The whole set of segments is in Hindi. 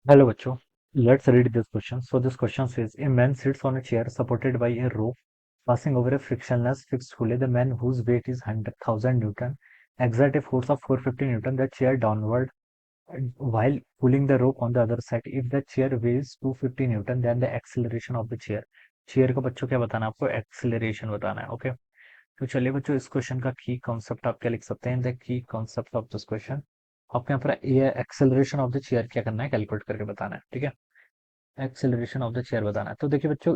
Hello, bachcho. Let's read this question. So this question says, a man sits on a chair supported by a rope passing over a frictionless fixed pulley. The man whose weight is 100,000 Newton exert a force of 450 Newton the chair downward while pulling the rope on the other side. If the chair weighs 250 Newton, then the acceleration of the chair. Chair का बच्चों क्या बताना है आपको? एक्सेलरेशन बताना है. ओके, तो चलिए बच्चों, इस क्वेश्चन का की कॉन्सेप्ट आप क्या लिख सकते हैं? The key concept of this question, आपको यहाँ पर ये एक्सेलरेशन ऑफ द चेयर क्या करना है, कैलकुलेट करके बताना है. ठीक है, एक्सेलरेशन ऑफ द चेयर बताना है. तो देखिए बच्चों,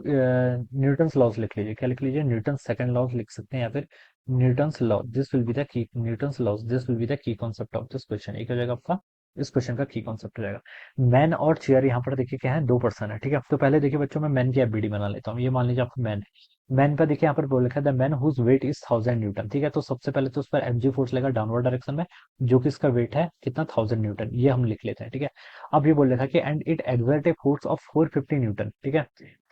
न्यूटन्स लॉज लिख लीजिए. क्या लिख लीजिए? न्यूटन सेकंड लॉज लिख सकते हैं, या फिर Newton's law. This will be the key Newton's laws. This will be the key concept of this question. एक हो जाएगा आपका, इस क्वेश्चन का की कॉन्सेप्ट हो जाएगा. मैन और चेयर यहाँ पर देखिए क्या है, दो पर्सन है. ठीक है, तो पहले देखिए बच्चों, मैं मैन की एफबीडी बना लेता हूँ. ये मान लीजिए आपको मैन है. मैन का देखिए यहाँ पर बोल लिखा है the man whose weight is 1000 newton. ठीक है, तो सबसे पहले तो उस पर एमजी फोर्स लेगा डाउनवर्ड डायरेक्शन में, जो कि इसका वेट है कितना, 1000 न्यूटन. ये हम लिख लेते हैं. ठीक है, अब ये बोल रखा है कि and it exert a force of 450 Newton. ठीक है,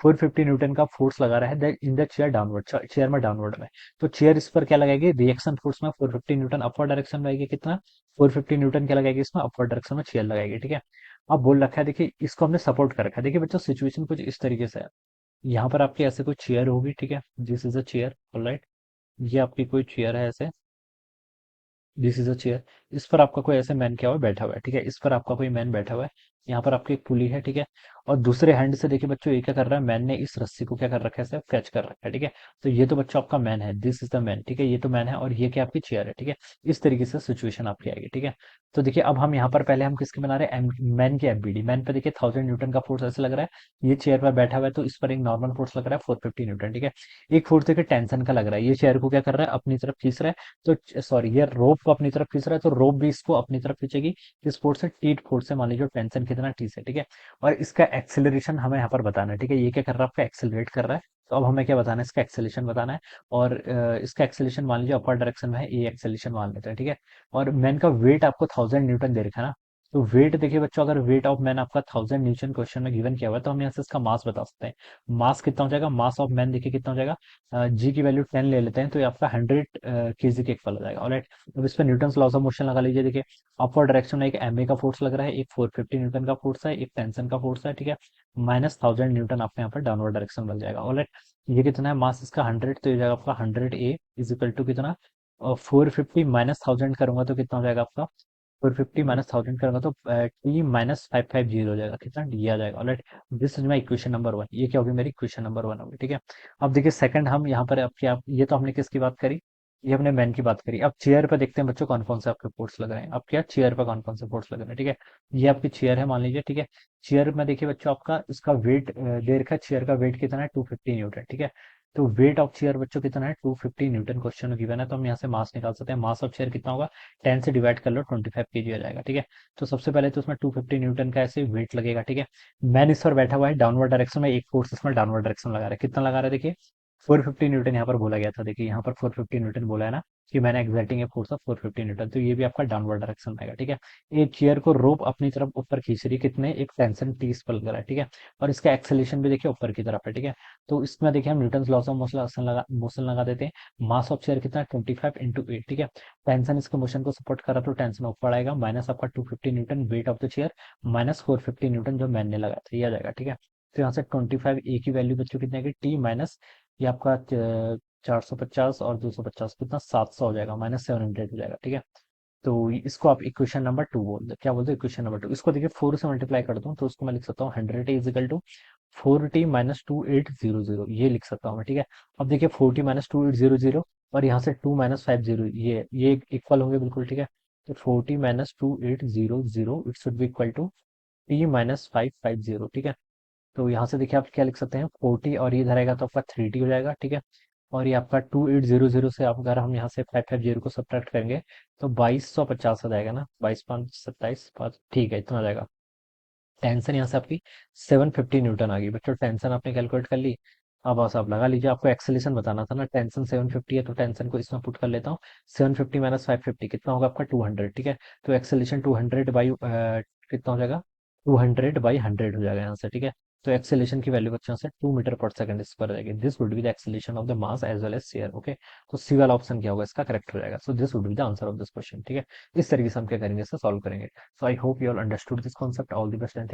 450 न्यूटन का फोर्स लगा रहा है in the chair downward, chair में डाउनवर्ड में. तो चेयर इस पर क्या लगाएगी? रिएक्शन फोर्स में 450 न्यूटन अपवर्ड डायरेक्शन में आएगी. कितना? 450 न्यूटन क्या लगाएगी इसमें? अपवर्ड डायरेक्शन में चेयर लगाएगी. ठीक है, अब बोल रखा है, देखिए इसको हमने सपोर्ट कर रखा है. देखिए बच्चों, सिचुएशन कुछ इस तरीके से है. यहाँ पर आपकी ऐसे कोई चेयर होगी. ठीक है, this is a chair. Alright, ये आपकी कोई चेयर है ऐसे. This is a chair. इस पर आपका कोई ऐसे मैन क्या हुआ, बैठा हुआ है. ठीक है, इस पर आपका कोई मैन बैठा हुआ है. यहाँ पर आपकी एक पुली है. ठीक है, और दूसरे हैंड से देखिए बच्चों, ये क्या कर रहा है, मैन ने इस रस्सी को क्या कर रखा है, ऐसे कैच कर रखा है. ठीक है, तो ये तो बच्चों आपका मैन है. This is the man. ठीक है, ये तो मैन है, और ये क्या आपकी चेयर है. ठीक है, इस तरीके से सिचुएशन आपकी आएगी. ठीक है, तो देखिए अब हम यहाँ पर पहले हम किसके बना रहे हैं, मैन की एफबीडी. मैन पे देखिए 1000 न्यूटन का फोर्स ऐसे लग रहा है. ये चेयर पर बैठा हुआ है, तो इस पर एक नॉर्मल फोर्स लग रहा है 450 न्यूटन. ठीक है, एक फोर्स देखिए टेंशन का लग रहा है. ये चेयर को क्या कर रहा है, अपनी तरफ खींच रहा है. तो सॉरी, ये रोप को अपनी तरफ खींच रहा है, तो रोप भी इसको अपनी तरफ खींचेगी. किस फोर्स से? टी फोर्स से. मान लीजिए टेंशन कितना, टी से. ठीक है, और इसका एक्सेलरेशन हमें यहाँ पर बताना है. ठीक है, ये क्या कर रहा है, आपका एक्सेलरेट कर रहा है. तो अब हमें क्या बताना है, इसका एक्सेलेशन बताना है. और इसका एक्सेलेशन मान लीजिए अपर डायरेक्शन में है, ये एक्सेलेशन मान लेते हैं. ठीक है, और मैन का वेट आपको 1000 न्यूटन दे रखा है ना. तो वेट देखिए बच्चों, अगर वेट ऑफ मैन आपका 1000 न्यूटन क्वेश्चन में गिवन किया हुआ है, तो हम यहाँ से इसका मास बता सकते हैं. मास कितना हो जाएगा? मास ऑफ मैन देखिए कितना हो जाएगा, जी की वैल्यू 10 ले लेते हैं, तो ये आपका 100 केजी के इक्वल हो जाएगा. ऑलराइट, अब इस पर न्यूटन लॉस ऑफ मोशन लगा लीजिए. देखिए अपवर्ड डायरेक्शन में एक एमए का फोर्स लग रहा है, एक 450 न्यूटन का फोर्स है, एक टेंशन का फोर्स है. ठीक है, माइनस 1000 न्यूटन आपको यहाँ पर डाउनवर्ड डायरेक्शन मिल जाएगा. ऑलराइट, ये कितना है मास इसका? 100. तो ये जाएगा आपका 100 ए इज इक्वल टू कितना, 450 माइनस 1000 करूंगा तो कितना हो जाएगा आपका, 450 माइनस 1000 करूंगा तो टी माइनस 550 हो जाएगा. कितना डी आ जाएगा. Alright, this is my equation number one. ये क्या होगी, मेरी इक्वेशन नंबर वन होगी. ठीक है, अब देखिए सेकंड, हम यहाँ पर आपके आप ये तो हमने किसकी बात करी, ये हमने मैन की बात करी. अब चेयर पे देखते हैं बच्चों, कौन कौन से आपके फोर्स लग रहे हैं. अब क्या चेयर पे कौन कौन से फोर्स लग रहे हैं. ठीक है, ये आपकी चेयर है मान लीजिए. ठीक है, चेयर में देखिए बच्चों, आपका इसका वेट दे रखा है. चेयर का वेट कितना है, 250 न्यूटन. ठीक है, तो वेट ऑफ चेयर बच्चों कितना है, 250 न्यूटन. क्वेश्चन में गिवन है, तो हम यहाँ से मास निकाल सकते हैं. मास ऑफ चेयर कितना होगा, 10 से डिवाइड कर लो, 25 केजी आ जाएगा. ठीक है, तो सबसे पहले तो उसमें 250 न्यूटन का ऐसे वेट लगेगा. ठीक है, मैन इस पर बैठा हुआ है डाउनवर्ड डायरेक्शन में, एक फोर्स इसमें डाउनवर्ड डायरेक्शन लगा रहा है. कितना लगा रहा है देखिए, 450 न्यूटन यहाँ पर बोला गया था. देखिए यहाँ पर 450 न्यूटन बोला है ना, कि मैंने exerting a force of 450 Newton. तो ये भी आपका डाउनवर्ड डायरेक्शन में आएगा. ठीक है, एक चेयर को रोप अपनी तरफ ऊपर खींच रही है, कितने, एक टेंशन टी इस पर लग रहा है. ठीक है, और इसका एक्सेलेशन भी देखिए ऊपर की तरफ है. ठीक है, तो इसमें देखिए हम न्यूटन लॉस ऑफ मोशन लगा देते हैं. मास ऑफ चेयर कितना, 25 × 8. ठीक है, टेंशन इसके मोशन को सपोर्ट कर रहा, तो टेंशन ऊपर आएगा, माइनस आपका 250 Newton weight of the chair, minus 450 Newton जो मैंने लगाया था, ये आ जाएगा. ठीक है, तो यहाँ से 25 ए की वैल्यू बच्चों कितनी आएगी, टी माइनस ये आपका 450 और 250 कितना, 700 हो जाएगा, माइनस 700 हो जाएगा. ठीक है, तो इसको आप इक्वेशन नंबर टू बोल दो. क्या बोलते हैं, इक्वेशन नंबर टू. इसको देखिए 4 से मल्टीप्लाई कर दूं, तो उसको मैं लिख सकता हूँ 100 is equal to 4t minus 2800. ये लिख सकता हूँ मैं. ठीक है, अब देखिए 4t माइनस 2800 और यहाँ से 2 माइनस 50, ये इक्वल होंगे बिल्कुल. ठीक है, तो 4t minus 2800 it should be equal to T minus 550. ठीक है, तो यहाँ से देखिए आप क्या लिख सकते हैं, 40, और ये इधर आएगा तो आपका 3t हो जाएगा. ठीक है, और ये आपका 2800 से आप अगर हम यहाँ से 550 को सब्ट्रैक्ट करेंगे, तो 2250 आ जाएगा ना, 22 5 27 5. ठीक है, इतना आ जाएगा. टेंशन यहाँ से आपकी 750 न्यूटन आ गई बच्चों. टेंशन आपने कैलकुलेट कर ली. अब बस आप लगा लीजिए, आपको एक्सेलेशन बताना था ना. टेंशन 750 है, तो टेंशन को इसमें पुट कर लेता हूँ. 750 माइनस 550 कितना होगा आपका, 200. ठीक है, तो एक्सेलेशन 200 बाई कितना हो जाएगा, 200/100 हो जाएगा यहाँ से. ठीक है, तो एक्सेलेशन की वैल्यू बच्चों से 2 मीटर पर सेकंड इस पर जाएगी. This would be the acceleration of the mass as well as share. Okay, तो सी वाला ऑप्शन क्या होगा, इसका करेक्ट हो जाएगा. So this would be the answer of this question. ठीक है, इस तरीके से हम क्या करेंगे, इसे सॉल्व करेंगे. So I hope you all understood this concept. All the best and